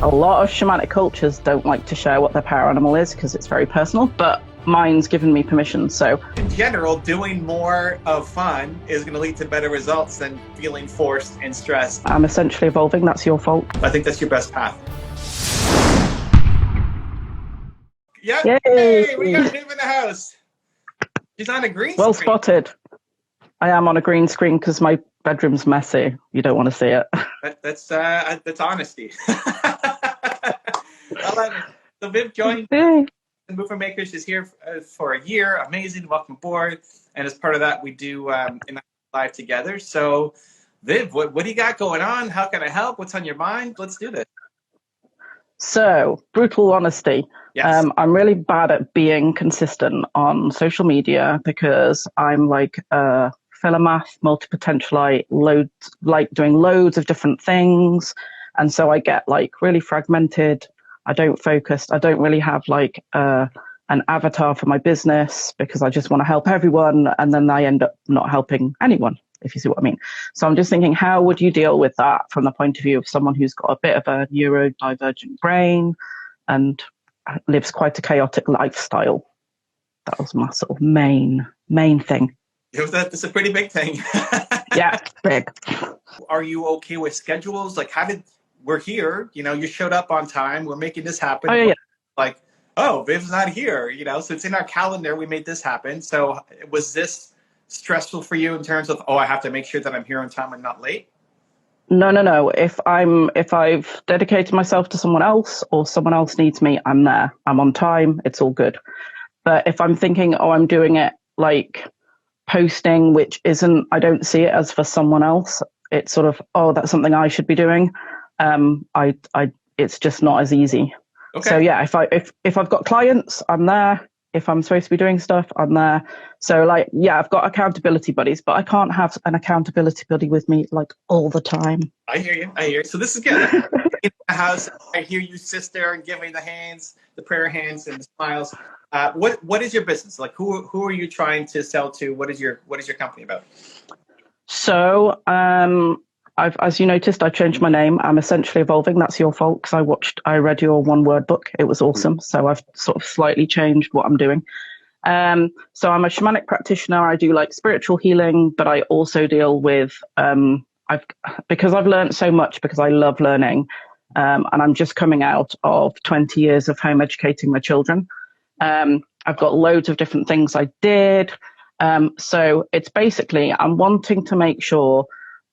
A lot of shamanic cultures don't like to share what their power animal is because it's very personal, but mine's given me permission. So in general, doing more of fun is going to lead to better results than feeling forced and stressed. I'm essentially evolving. That's your fault. I think that's your best path. Yep. Yay! Hey, we got Viv in the house. She's on a green Well screen. spotted. I am on a green screen because my bedroom's messy. You don't want to see it. That's honesty. So Viv joined Movement Makers. She's here for a year. Amazing. Welcome aboard. And as part of that, we do live together. So Viv, what do you got going on? How can I help? What's on your mind? Let's do this. So, brutal honesty. Yes. I'm really bad at being consistent on social media because I'm like a philomath, multi-potentialite, doing loads of different things. And so I get like really fragmented. I don't focus. I don't really have like an avatar for my business because I just want to help everyone. And then I end up not helping anyone, if you see what I mean. So I'm just thinking, how would you deal with that from the point of view of someone who's got a bit of a neurodivergent brain and lives quite a chaotic lifestyle? That was my sort of main thing. That's a pretty big thing. Yeah, big. Are you okay with schedules? Like, we're here, you showed up on time. We're making this happen. Oh, yeah. Like, oh, Viv's not here, so it's in our calendar. We made this happen. So was this stressful for you in terms of, I have to make sure that I'm here on time and not late? No. If I've dedicated myself to someone else or someone else needs me, I'm there. I'm on time. It's all good. But if I'm thinking, I'm doing it like posting, which isn't, I don't see it as for someone else. It's sort of, that's something I should be doing. It's just not as easy. Okay. So yeah, if I've got clients, I'm there. If I'm supposed to be doing stuff, I'm there. So like, yeah, I've got accountability buddies, but I can't have an accountability buddy with me like all the time. I hear you. So this is good. In the house, I hear you, sister, and giving the hands, the prayer hands, and the smiles. What is your business like? Who are you trying to sell to? What is your company about? So as you noticed, I changed my name. I'm essentially evolving. That's your fault because I read your one-word book. It was awesome. So I've sort of slightly changed what I'm doing. So I'm a shamanic practitioner. I do like spiritual healing, but I also deal with because I've learned so much because I love learning, and I'm just coming out of 20 years of home educating my children. I've got loads of different things I did. So it's basically I'm wanting to make sure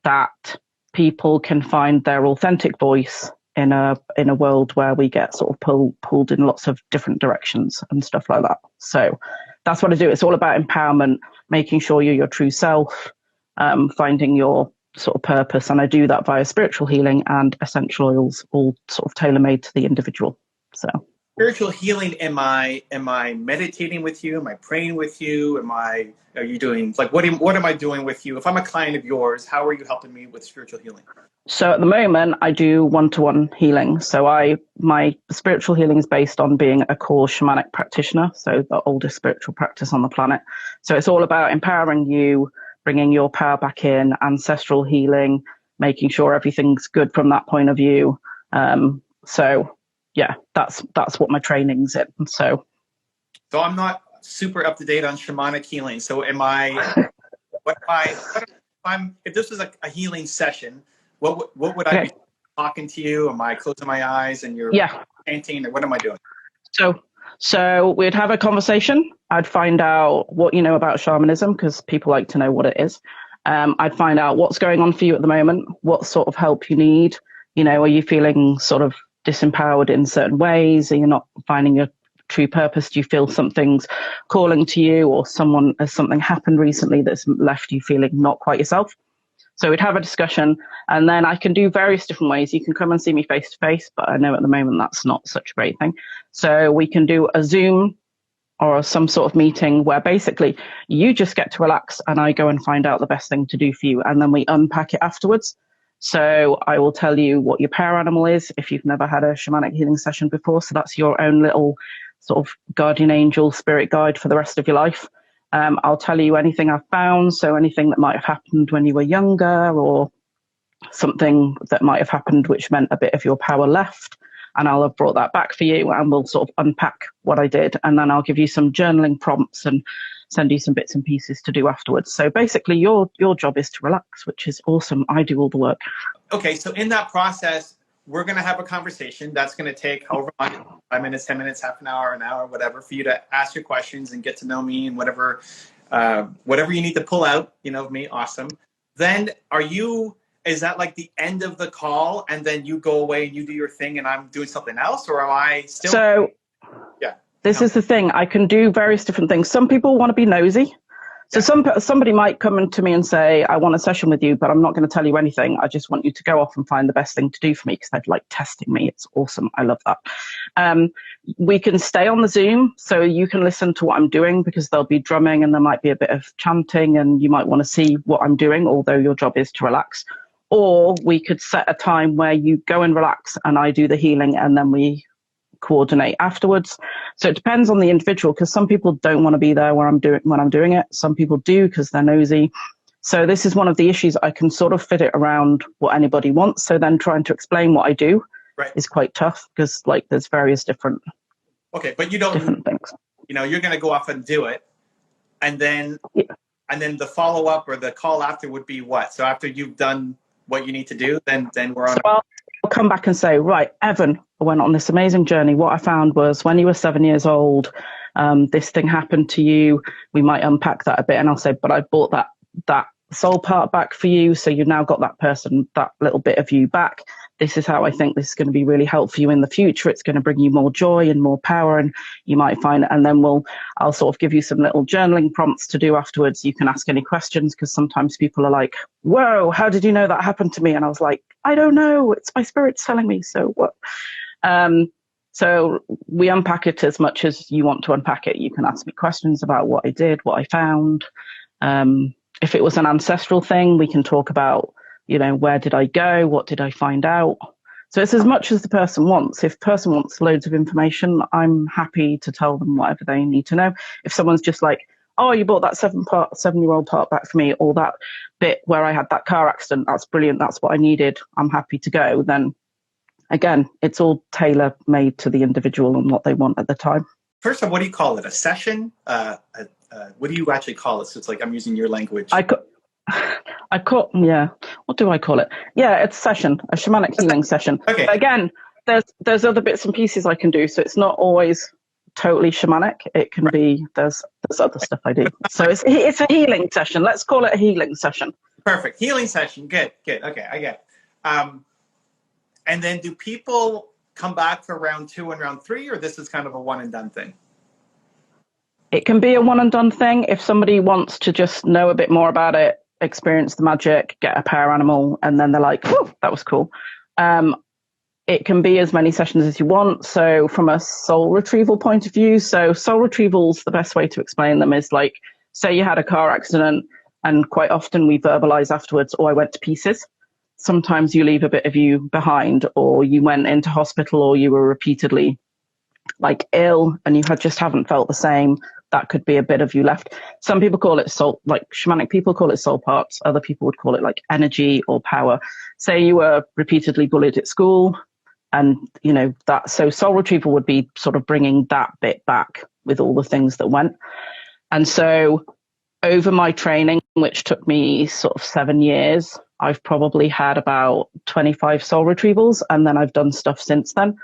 that people can find their authentic voice in a world where we get sort of pulled in lots of different directions and stuff like that. So that's what I do. It's all about empowerment, making sure you're your true self, finding your sort of purpose. And I do that via spiritual healing and essential oils, all sort of tailor-made to the individual. So spiritual healing, am I meditating with you? Am I praying with you? Are you doing like what am I doing with you? If I'm a client of yours, how are you helping me with spiritual healing? So at the moment I do one-to-one healing. So my spiritual healing is based on being a core shamanic practitioner, so the oldest spiritual practice on the planet. So it's all about empowering you, bringing your power back in, ancestral healing, making sure everything's good from that point of view. So yeah, that's what my training's in. So I'm not super up to date on shamanic healing. So if this was a healing session, what would I be talking to you? Am I closing my eyes and you're chanting, or what am I doing? So we'd have a conversation. I'd find out what you know about shamanism because people like to know what it is. I'd find out what's going on for you at the moment, what sort of help you need. Are you feeling sort of disempowered in certain ways? Are you not finding your true purpose? Do you feel something's calling to you, or has something happened recently that's left you feeling not quite yourself? So we'd have a discussion, and then I can do various different ways. You can come and see me face to face, but I know at the moment that's not such a great thing. So we can do a Zoom or some sort of meeting where basically you just get to relax and I go and find out the best thing to do for you, and then we unpack it afterwards. So I will tell you what your power animal is if you've never had a shamanic healing session before. So that's your own little sort of guardian angel spirit guide for the rest of your life. I'll tell you anything I've found. So anything that might have happened when you were younger, or something that might have happened which meant a bit of your power left. and I'll have brought that back for you, and we'll sort of unpack what I did, and then I'll give you some journaling prompts and send you some bits and pieces to do afterwards. So basically your job is to relax, which is awesome. I do all the work. Okay, so in that process, we're going to have a conversation that's going to take however long, 5 minutes, 10 minutes, half an hour, whatever, for you to ask your questions and get to know me and whatever you need to pull out, of me. Awesome. Then is that like the end of the call and then you go away and you do your thing and I'm doing something else, or am I still? So yeah, this is the thing. I can do various different things. Some people want to be nosy. So somebody might come to me and say, I want a session with you, but I'm not going to tell you anything. I just want you to go off and find the best thing to do for me, because they'd like testing me. It's awesome. I love that. We can stay on the Zoom, so you can listen to what I'm doing, because there'll be drumming and there might be a bit of chanting and you might want to see what I'm doing, although your job is to relax. Or we could set a time where you go and relax and I do the healing and then we coordinate afterwards. So it depends on the individual, because some people don't want to be there when I'm doing it. Some people do because they're nosy. So this is one of the issues. I can sort of fit it around what anybody wants. So then trying to explain what I do is quite tough, because there's various different but you don't different things. You're going to go off and do it, and then the follow-up or the call after would be what? So after you've done what you need to do, then we're on. So I'll come back and say, right, Evan, I went on this amazing journey. What I found was when you were 7 years old, this thing happened to you. We might unpack that a bit. And I'll say, but I brought that soul part back for you. So you've now got that person, that little bit of you back. This is how I think this is going to be really helpful for you in the future. It's going to bring you more joy and more power, and you might find it. And then I'll sort of give you some little journaling prompts to do afterwards. You can ask any questions, because sometimes people are like, whoa, how did you know that happened to me? And I was like, I don't know. It's my spirit's telling me. So what? So we unpack it as much as you want to unpack it. You can ask me questions about what I did, what I found. If it was an ancestral thing, we can talk about, where did I go? What did I find out? So it's as much as the person wants. If the person wants loads of information, I'm happy to tell them whatever they need to know. If someone's just like, oh, you brought that 7-year-old part back for me, or that bit where I had that car accident, that's brilliant, that's what I needed, I'm happy to go, then again, it's all tailor-made to the individual and what they want at the time. First of all, what do you call it? A session? What do you actually call it? So it's like, I'm using your language. What do I call it? Yeah, it's a session, a shamanic healing session. Okay. But again, there's other bits and pieces I can do, so it's not always totally shamanic. It can be, there's other stuff I do. So it's a healing session. Let's call it a healing session. Perfect. Healing session. Good. Okay, I get it. And then do people come back for round 2 and round 3, or this is kind of a one and done thing? It can be a one and done thing. If somebody wants to just know a bit more about it, experience the magic, get a power animal, and then they're like, oh, that was cool. It can be as many sessions as you want. So from a soul retrieval point of view, so soul retrievals, the best way to explain them is like, say you had a car accident, and quite often we verbalize afterwards, oh, I went to pieces. Sometimes you leave a bit of you behind, or you went into hospital, or you were repeatedly ill and you just haven't felt the same. That could be a bit of you left. Some people call it soul, shamanic people call it soul parts. Other people would call it energy or power. Say you were repeatedly bullied at school, and so soul retrieval would be sort of bringing that bit back with all the things that went. And so over my training, which took me sort of 7 years, I've probably had about 25 soul retrievals, and then I've done stuff since then.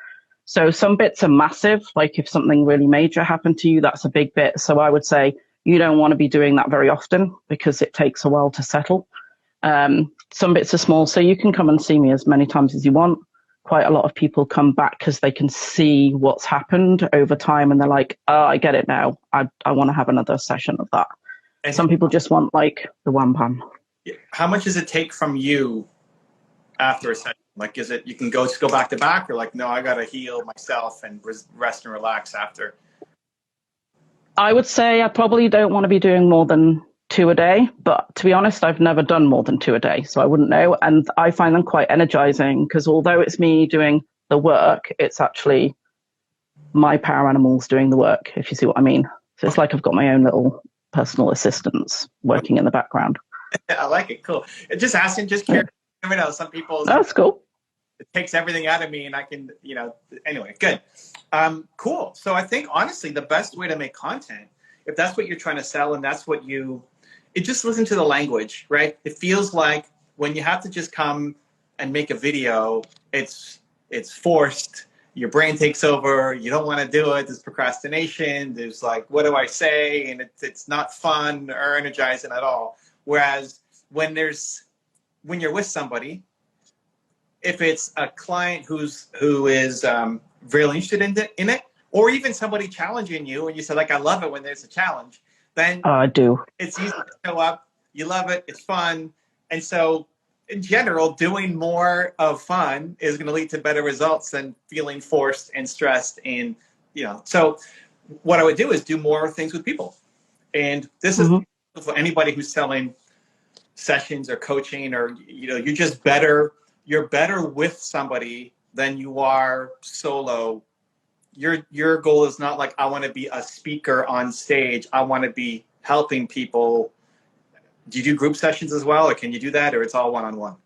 So some bits are massive, like if something really major happened to you, that's a big bit. So I would say you don't want to be doing that very often, because it takes a while to settle. Some bits are small, so you can come and see me as many times as you want. Quite a lot of people come back because they can see what's happened over time, and they're like, oh, I get it now. I want to have another session of that. And some people just want the wham bam. How much does it take from you after a session? Is it you can just go back to back, or no, I got to heal myself and rest and relax after? I would say I probably don't want to be doing more than 2 a day, but to be honest, I've never done more than 2 a day, so I wouldn't know. And I find them quite energizing, because although it's me doing the work, it's actually my power animals doing the work, if you see what I mean. So it's like I've got my own little personal assistants working in the background. I like it. Cool. Just asking, just curious. I know some people. That's cool. it takes everything out of me, and I can, you know, anyway, good. Cool. So I think honestly, the best way to make content, if that's what you're trying to sell and that's what it just listen to the language, right? It feels like when you have to just come and make a video, it's forced. Your brain takes over. You don't want to do it. There's procrastination. There's like, what do I say? And it's not fun or energizing at all. Whereas when you're with somebody, if it's a client who is really interested in it, or even somebody challenging you, and you say like, I love it when there's a challenge, then I do. It's easy to show up. You love it. It's fun. And so in general, doing more of fun is going to lead to better results than feeling forced and stressed. And, you know, so what I would do is do more things with people. And this is for anybody who's selling sessions or coaching, or, you know, you're better with somebody than you are solo. Your goal is not like, I want to be a speaker on stage. I want to be helping people. Do you do group sessions as well, or can you do that, or it's all one-on-one?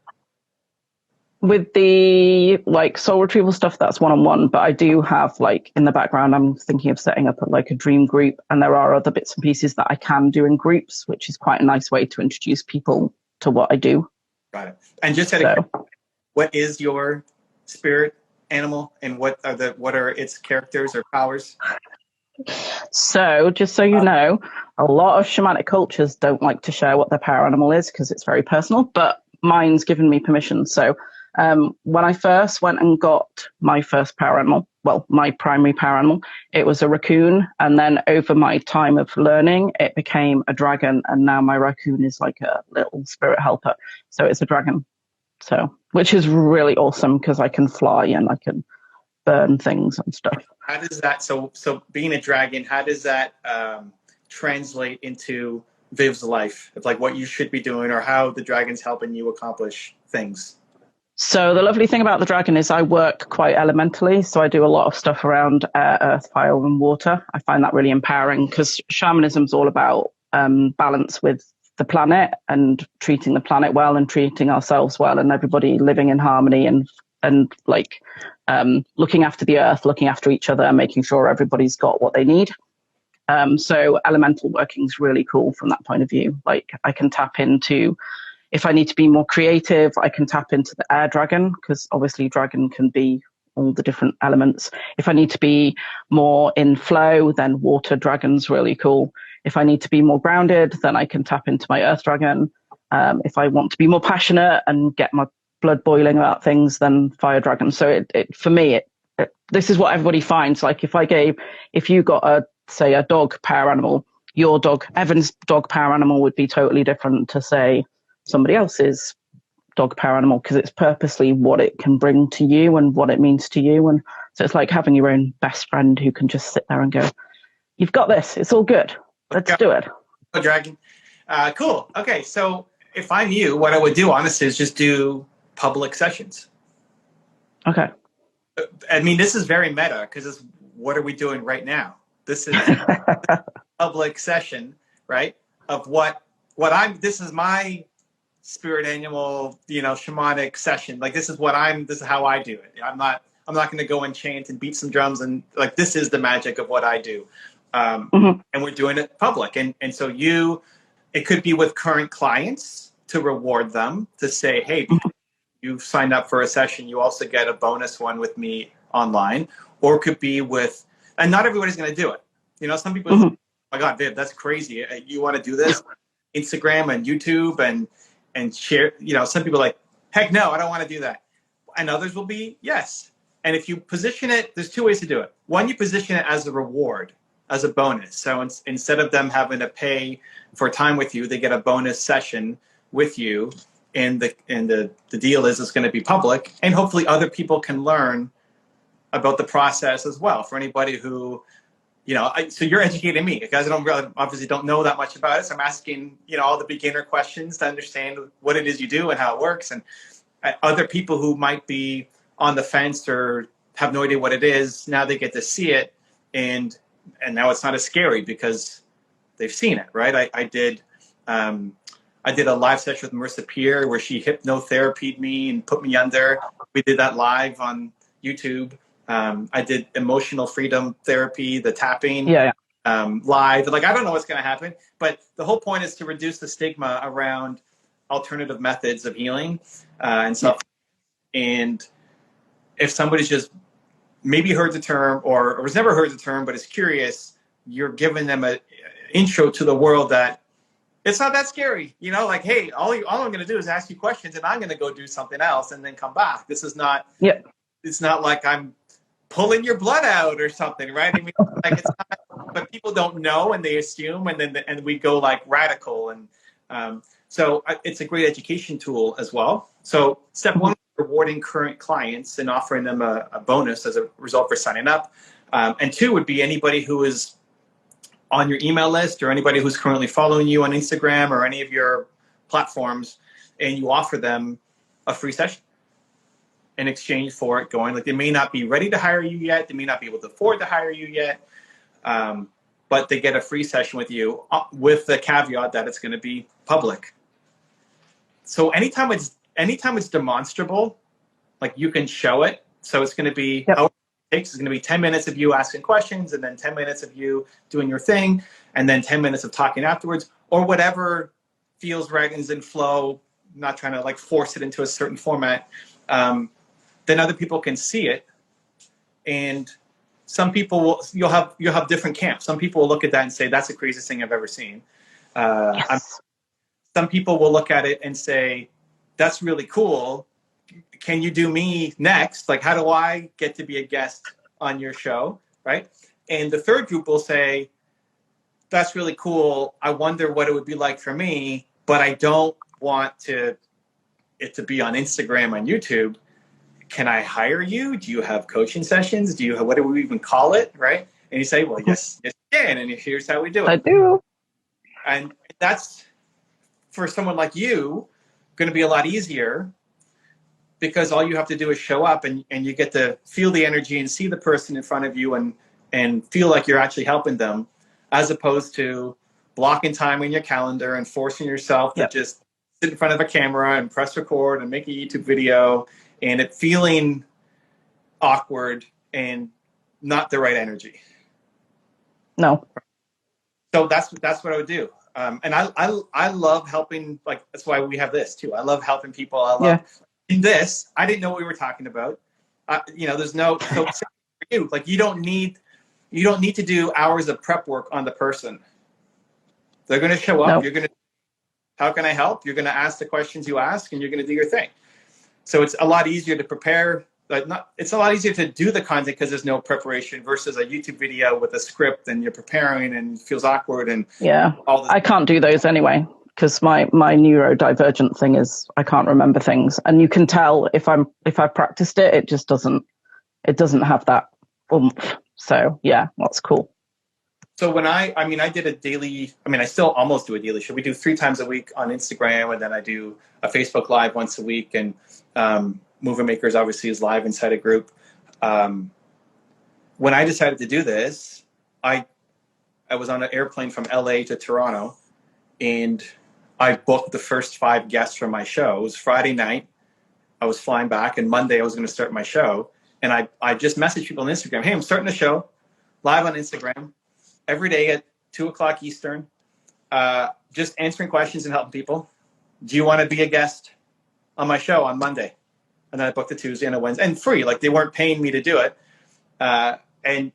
With the like soul retrieval stuff, that's one-on-one, but I do have like in the background, I'm thinking of setting up like a dream group, and there are other bits and pieces that I can do in groups, which is quite a nice way to introduce people to what I do. Got it. And just what is your spirit animal, and what are its characters or powers? So just so you know, a lot of shamanic cultures don't like to share what their power animal is because it's very personal, but mine's given me permission. So when I first went and got my first power animal, well, my primary power animal, it was a raccoon. And then over my time of learning, it became a dragon. And now my raccoon is like a little spirit helper. So it's a dragon. So, which is really awesome because I can fly and I can burn things and stuff. How does that, so being a dragon, how does that translate into Viv's life? It's like what you should be doing, or how the dragon's helping you accomplish things? So the lovely thing about the dragon is I work quite elementally. So I do a lot of stuff around air, earth, fire, and water. I find that really empowering because shamanism is all about balance with the planet and treating the planet well and treating ourselves well, and everybody living in harmony and like looking after the earth, looking after each other, and making sure everybody's got what they need. So elemental working is really cool from that point of view. Like I can tap into, if I need to be more creative, I can tap into the air dragon, because obviously dragon can be all the different elements. If I need to be more in flow, then water dragon's really cool. If I need to be more grounded, then I can tap into my earth dragon. If I want to be more passionate and get my blood boiling about things, then fire dragon. So it for me, this is what everybody finds. Like if you got say a dog power animal, Evan's dog power animal would be totally different to say somebody else's dog power animal, because it's purposely what it can bring to you and what it means to you. And so it's like having your own best friend who can just sit there and go, you've got this, it's all good, let's do it. Oh, dragon. Cool. Okay, so if I'm you, what I would do honestly is just do public sessions. Okay. I mean, this is very meta, because what are we doing right now? This is a public session, right? Of this is my spirit animal, shamanic session. Like this is how I do it. I'm not going to go and chant and beat some drums, and like, this is the magic of what I do. And we're doing it public. And so it could be with current clients to reward them, to say, hey, you've signed up for a session, you also get a bonus one with me online. Or it could be and not everybody's going to do it. Some people, oh my God, Viv, that's crazy. You want to do this? Instagram and YouTube and share, some people are like, heck no, I don't want to do that. And others will be, yes. And if you position it, there's two ways to do it. One, you position it as a reward, as a bonus. So instead of them having to pay for time with you, they get a bonus session with you. And the deal is it's going to be public, and hopefully other people can learn about the process as well. For anybody who, so you're educating me, because I obviously don't know that much about it. So I'm asking, all the beginner questions to understand what it is you do and how it works. And other people who might be on the fence or have no idea what it is, now they get to see it, and now it's not as scary because they've seen it, right? I did a live session with Marissa Peer where she hypnotherapied me and put me under We did that live on YouTube. I did emotional freedom therapy, the tapping live. Like, I don't know what's going to happen, but the whole point is to reduce the stigma around alternative methods of healing and stuff. And if somebody's just maybe heard the term or has never heard the term but is curious, you're giving them an intro to the world that it's not that scary. You know, like, hey, all I'm going to do is ask you questions and I'm going to go do something else and then come back. This is not, it's not like I'm pulling your blood out or something, right? I mean, like, it's not, but people don't know and they assume, and we go like radical. And so it's a great education tool as well. So step one, rewarding current clients and offering them a bonus as a result for signing up. And two would be anybody who is on your email list or anybody who's currently following you on Instagram or any of your platforms, and you offer them a free session in exchange for it going. Like, they may not be ready to hire you yet. They may not be able to afford to hire you yet. But they get a free session with you with the caveat that it's going to be public. So anytime it's demonstrable, like, you can show it. So it's going to be, however it takes, it's going to be 10 minutes of you asking questions and then 10 minutes of you doing your thing and then 10 minutes of talking afterwards, or whatever feels right and is in flow, not trying to like force it into a certain format. Then other people can see it. And some people will, you'll have different camps. Some people will look at that and say, that's the craziest thing I've ever seen. Some people will look at it and say, that's really cool. Can you do me next? Like, how do I get to be a guest on your show? Right. And the third group will say, that's really cool. I wonder what it would be like for me, but I don't want it to be on Instagram, on YouTube. Can I hire you? Do you have coaching sessions? What do we even call it? Right. And you say, well, yes, you can. And here's how we do it. I do. And that's, for someone like you, going to be a lot easier, because all you have to do is show up and you get to feel the energy and see the person in front of you and feel like you're actually helping them, as opposed to blocking time in your calendar and forcing yourself to just sit in front of a camera and press record and make a YouTube video, and it feeling awkward and not the right energy. No. So that's what I would do. And I love helping, like, that's why we have this too. I love helping people. I love in this. I didn't know what we were talking about. There's no, so for you, like, you don't need to do hours of prep work on the person. They're going to show up. You're going to, how can I help? You're going to ask the questions you ask, and you're going to do your thing. So it's a lot easier to prepare. It's a lot easier to do the content because there's no preparation versus a YouTube video with a script and you're preparing and it feels awkward and all this. I can't do those anyway, because my neurodivergent thing is I can't remember things, and you can tell if I've practiced it, it just doesn't have that oomph. So yeah, that's cool. So when I did a daily, I still almost do a daily show. We do 3 times a week on Instagram, and then I do a Facebook Live once a week, and Movement Makers obviously is live inside a group. When I decided to do this, I was on an airplane from LA to Toronto, and I booked the first 5 guests for my show. It was Friday night. I was flying back, and Monday I was going to start my show. And I just messaged people on Instagram, hey, I'm starting a show live on Instagram every day at 2:00 Eastern, just answering questions and helping people. Do you want to be a guest on my show on Monday? And then I booked a Tuesday and a Wednesday, and free. Like, they weren't paying me to do it. And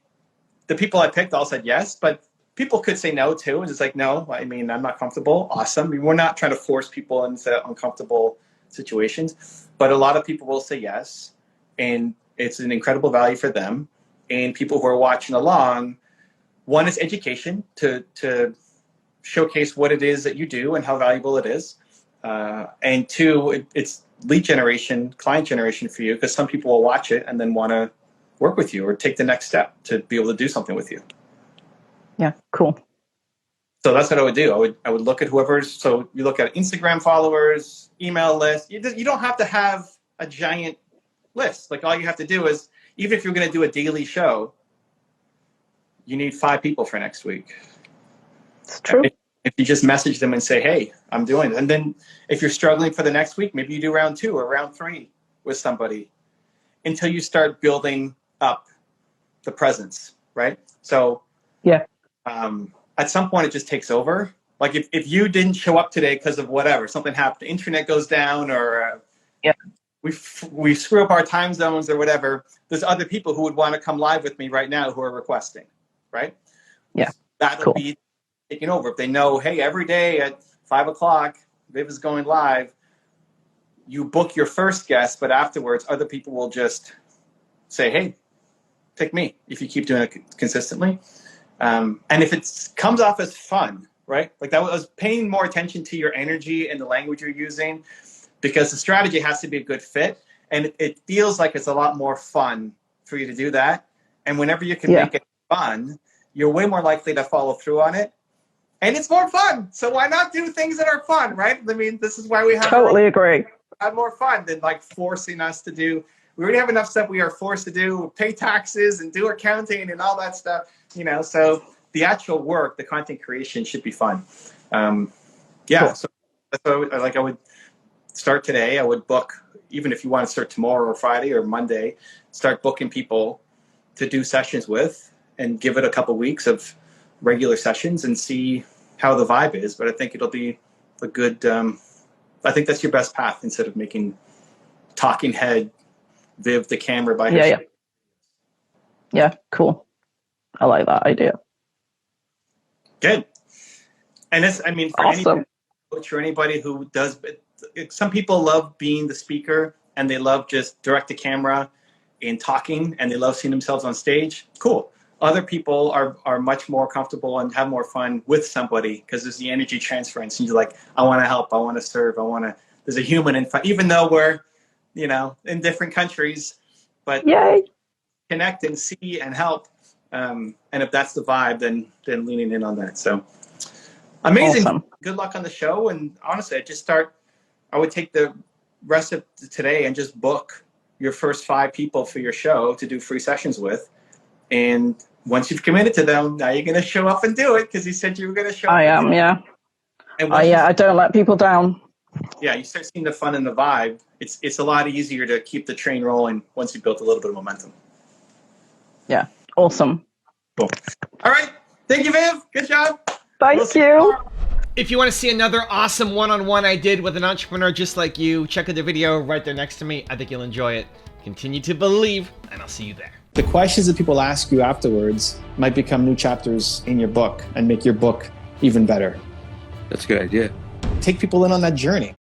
the people I picked all said yes, but people could say no too. And it's like, no, I'm not comfortable. Awesome. We're not trying to force people into uncomfortable situations, but a lot of people will say yes. And it's an incredible value for them. And people who are watching along, one is education to showcase what it is that you do and how valuable it is. And two, it's lead generation, client generation for you, because some people will watch it and then want to work with you or take the next step to be able to do something with you. Yeah, cool. So that's what I would do. I would look at so you look at Instagram followers, email list. You don't have to have a giant list. Like, all you have to do is, even if you're going to do a daily show, you need 5 people for next week. It's true. If you just message them and say, hey, I'm doing it. And then if you're struggling for the next week, maybe you do round 2 or round 3 with somebody. until you start building up the presence, right? So yeah, at some point it just takes over. Like if you didn't show up today because of whatever, something happened, the internet goes down, or we screw up our time zones or whatever, there's other people who would want to come live with me right now who are requesting, right? Yeah. That'll be taking over. If they know, hey, every day at 5 o'clock, Viv is going live, you book your first guest, but afterwards other people will just say, hey, pick me if you keep doing it consistently. And if it comes off as fun, right? Like that was paying more attention to your energy and the language you're using, because the strategy has to be a good fit. And it feels like it's a lot more fun for you to do that. And whenever you can make it fun, you're way more likely to follow through on it. And it's more fun. So why not do things that are fun, right? I mean, this is why we have agree. Have more fun than like forcing us to do. We already have enough stuff we are forced to do, pay taxes and do accounting and all that stuff, you know. So the actual work, the content creation should be fun. Cool. So that's what I would start today. I would book, even if you want to start tomorrow or Friday or Monday, start booking people to do sessions with and give it a couple weeks of regular sessions and see how the vibe is. But I think it'll be a good, I think that's your best path instead of making talking head Viv the camera by herself. Yeah, cool. I like that idea. Good. And this, I mean, for any coach or anybody who does, some people love being the speaker and they love just direct to camera and talking and they love seeing themselves on stage. Cool. Other people are much more comfortable and have more fun with somebody because there's the energy transference and you're like, I want to help, I want to serve, there's a human in front, even though we're, you know, in different countries, but connect and see and help. And if that's the vibe, then leaning in on that. So amazing. Awesome. Good luck on the show. And honestly, I would take the rest of today and just book your first 5 people for your show to do free sessions with. And once you've committed to them, now you're going to show up and do it because you said you were going to show up. I am, yeah. And I don't let people down. Yeah, you start seeing the fun and the vibe. It's a lot easier to keep the train rolling once you've built a little bit of momentum. Yeah, awesome. Cool. All right. Thank you, Viv. Good job. Thank you. If you want to see another awesome one-on-one I did with an entrepreneur just like you, check out the video right there next to me. I think you'll enjoy it. Continue to believe, and I'll see you there. The questions that people ask you afterwards might become new chapters in your book and make your book even better. That's a good idea. Take people in on that journey.